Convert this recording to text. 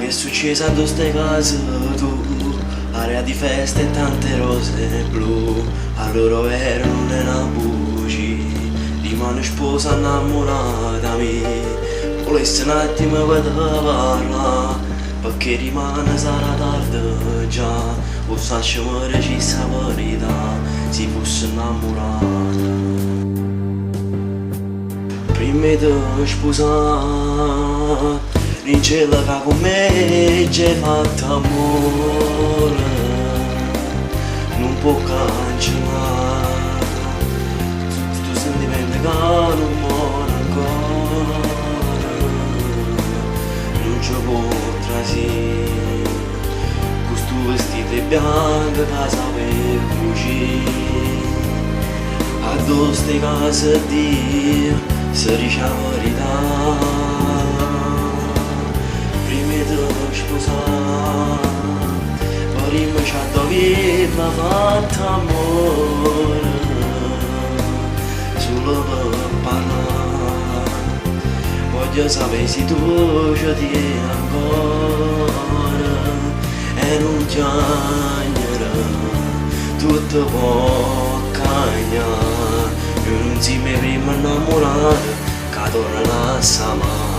che è successo a ste case tu? Area di feste e tante rose blu, a loro vero non è una buci, rimane sposa innamorata mia, volessi un attimo per parla, perché rimane sarà tardi già, o sacciamo ci sta verità, si fosse innamorata. Prima di sposare, in cielo che con me ci hai fatto amore, non può cancellare questo sentimento che non muore ancora, non ci può trasire questo vestito bianco che sapevo cucire, addosso ste case Dio se dice la verità. Prima ci ha dovuto fatto amore, solo per parlare, voglio sapere se tu ci tieni ancora, e non ti agnerà, tutto può cambiare, io non si mi prima innamorare, che torna a Samara.